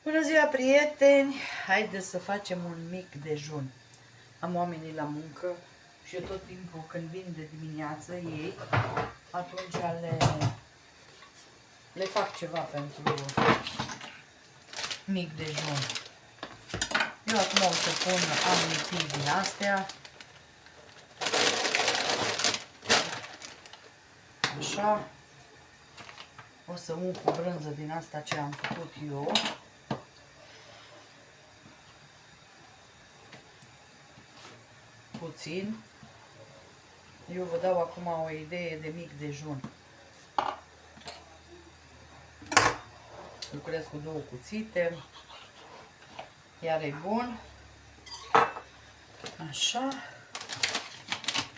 Bună ziua, prieteni! Haideți să facem un mic dejun. Am oamenii la muncă și eu tot timpul când vin de dimineață ei, atunci le fac ceva pentru mic dejun. Eu acum o să pun, am lipii din astea. Așa. O să unc cu brânză din asta ce am făcut eu. Puțin. Eu vă dau acum o idee de mic dejun. Lucrez cu 2 cuțite. Iar e bun. Așa.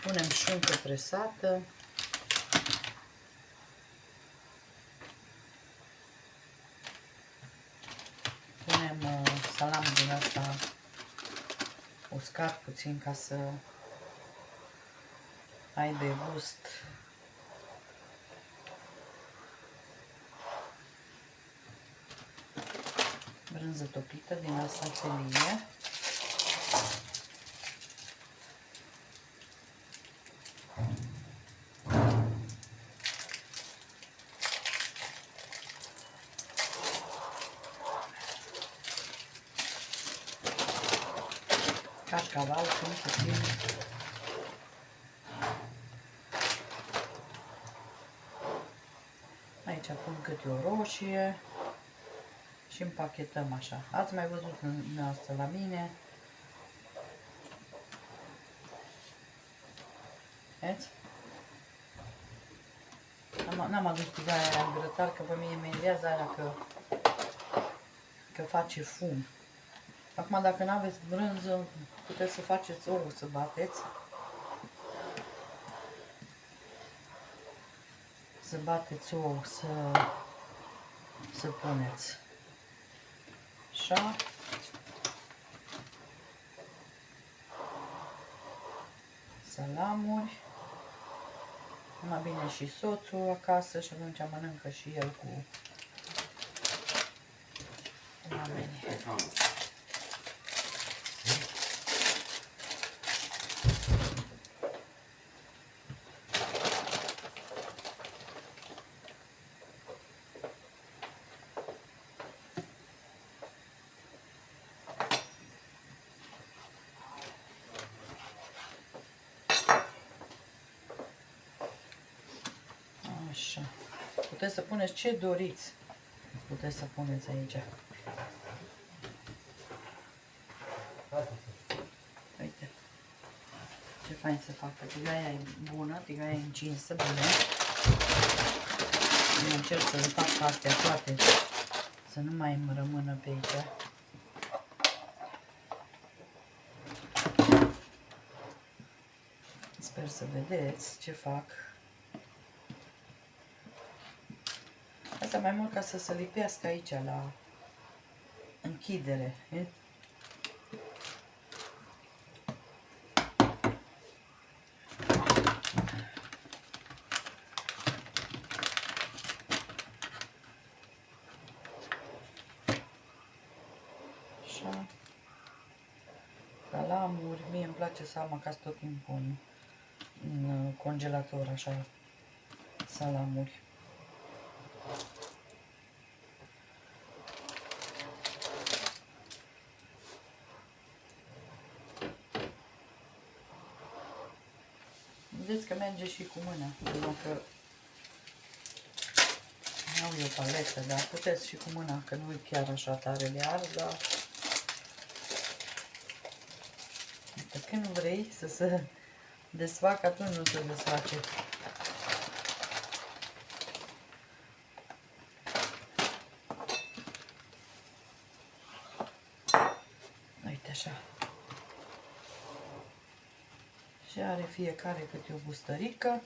Punem șuncă presată. Punem salam din asta uscat puțin ca să aibă gust. Brânză topită din asta felie. Cașcaval și puțin. Aici pun câte o roșie și împachetăm așa. Ați mai văzut asta la mine. Vedeți? N-am adus tigaia aia în grătar, că pe mine mă enervează aia că face fum. Acum, dacă nu aveți brânză, puteți să faceți ou, să bateți. Să bateți ou, să puneți. Așa. Salamuri. Mai bine și soțul acasă și atunci mănâncă și el cu oamenii. Așa. Puteți să puneți ce doriți. Puteți să puneți aici. Uite. Ce fain să facă. Tigaia e bună, tigaia e încinsă, bine. Eu încerc să le fac astea toate, să nu mai îmi rămână pe aici. Sper să vedeți ce fac. Asta mai mult ca să se lipească aici la închidere. Așa. Salamuri. Mie îmi place să am acasă tot timpul în congelator, așa, salamuri. Vedeți că merge și cu mâna, numai că nu au eu paletă, dar puteți și cu mâna, că nu e chiar așa tare de ars, dar când vrei să se desfacă, atunci nu se desface. Uite așa. Și are fiecare câte o gustărică.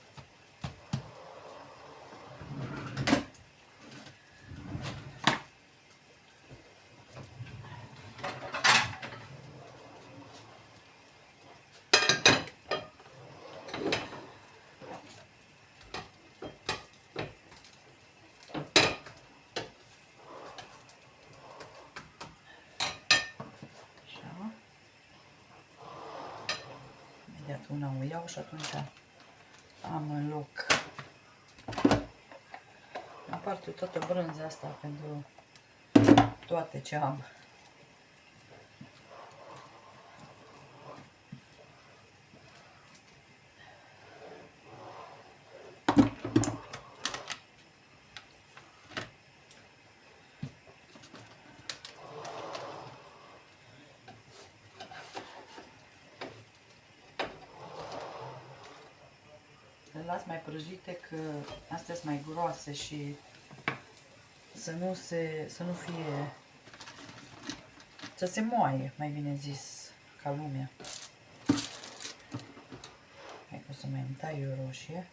una o iau și atunci am în loc. Aparte toată brânza asta pentru toate ce am. Le las mai prăjite că astea sunt mai groase și să nu fie, să se moaie, mai bine zis, ca lumea. Hai că o să mai îmi tai eu roșie.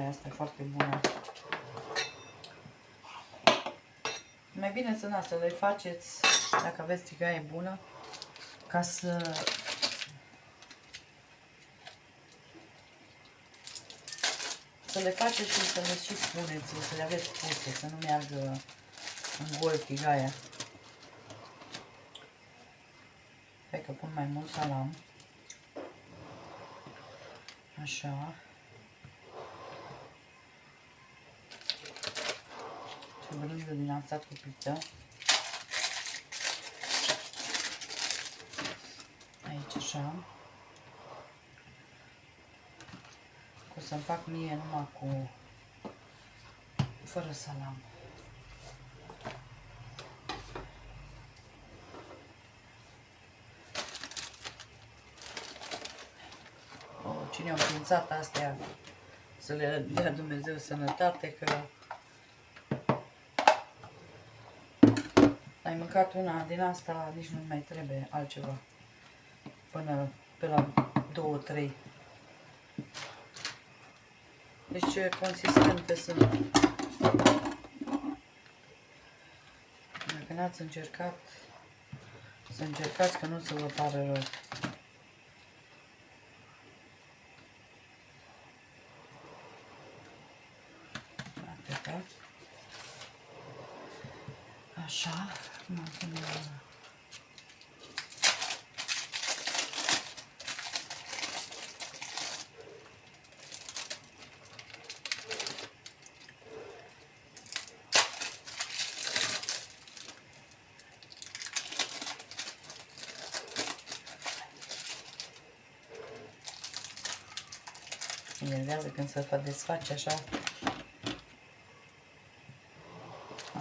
Asta e foarte bună. Mai bine să le faceți, dacă aveți tigaie bună, ca să le faceți și să le și spuneți, să le aveți puse, să nu meargă în gol tigaia. Hai că pun mai mult salam. Așa. Și brânză din asta cupită. Aici așa. O să-mi fac mie numai fără salam. Cine a înființat astea, să le dea Dumnezeu sănătate, că ai mâncat una din asta, nici nu mai trebuie altceva. Până pe la 2-3. Deci ce consistente sunt. Dacă n-ați încercat, să încercați, că nu să vă pară rău. Atâta. Așa. Mă enervează când se desface așa.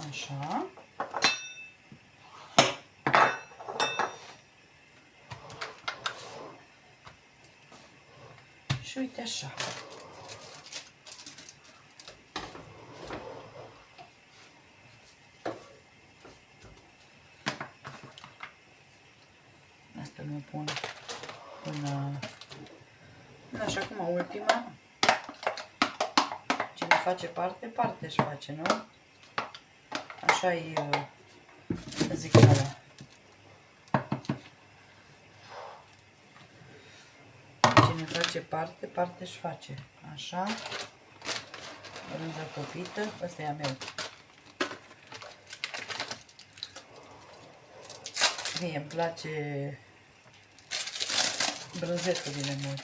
Așa. Și uite așa. Asta nu pun până... Așa cum ultima. Cine face parte își face, nu? Așa-i, zic ăla. Cine face parte își face. Așa. Brânza copită. Ăsta e a meu. Mie îmi place brânzetul bine mult.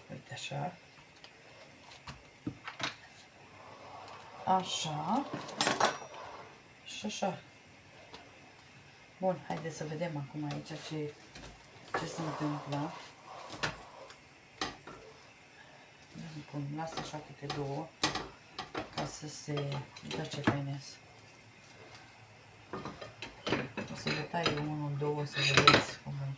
Uite așa. Așa. Și așa. Bun, haideți să vedem acum aici ce se întâmplă. Las așa câte două, ca să se... Uite ce fainez. O să le tai unul, două, să vedeți cum e.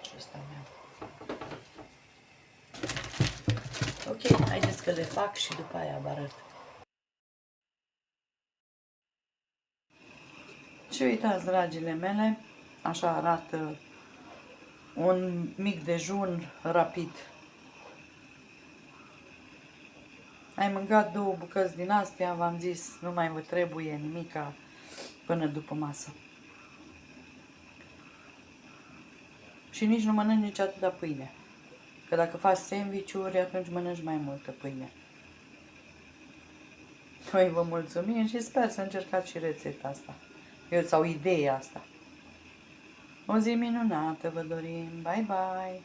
Și ăsta meu. că le fac și după aia vă arăt. Și uitați, dragile mele, așa arată un mic dejun rapid. Ai mâncat 2 bucăți din astea, v-am zis, nu mai vă trebuie nimica până după masă. Și nici nu mănânci atâta pâine. Că dacă faci sandwich-uri, atunci mănânci mai multă pâine. Noi vă mulțumim și sper să încercați și rețeta asta. Sau ideea asta. O zi minunată vă dorim. Bye, bye!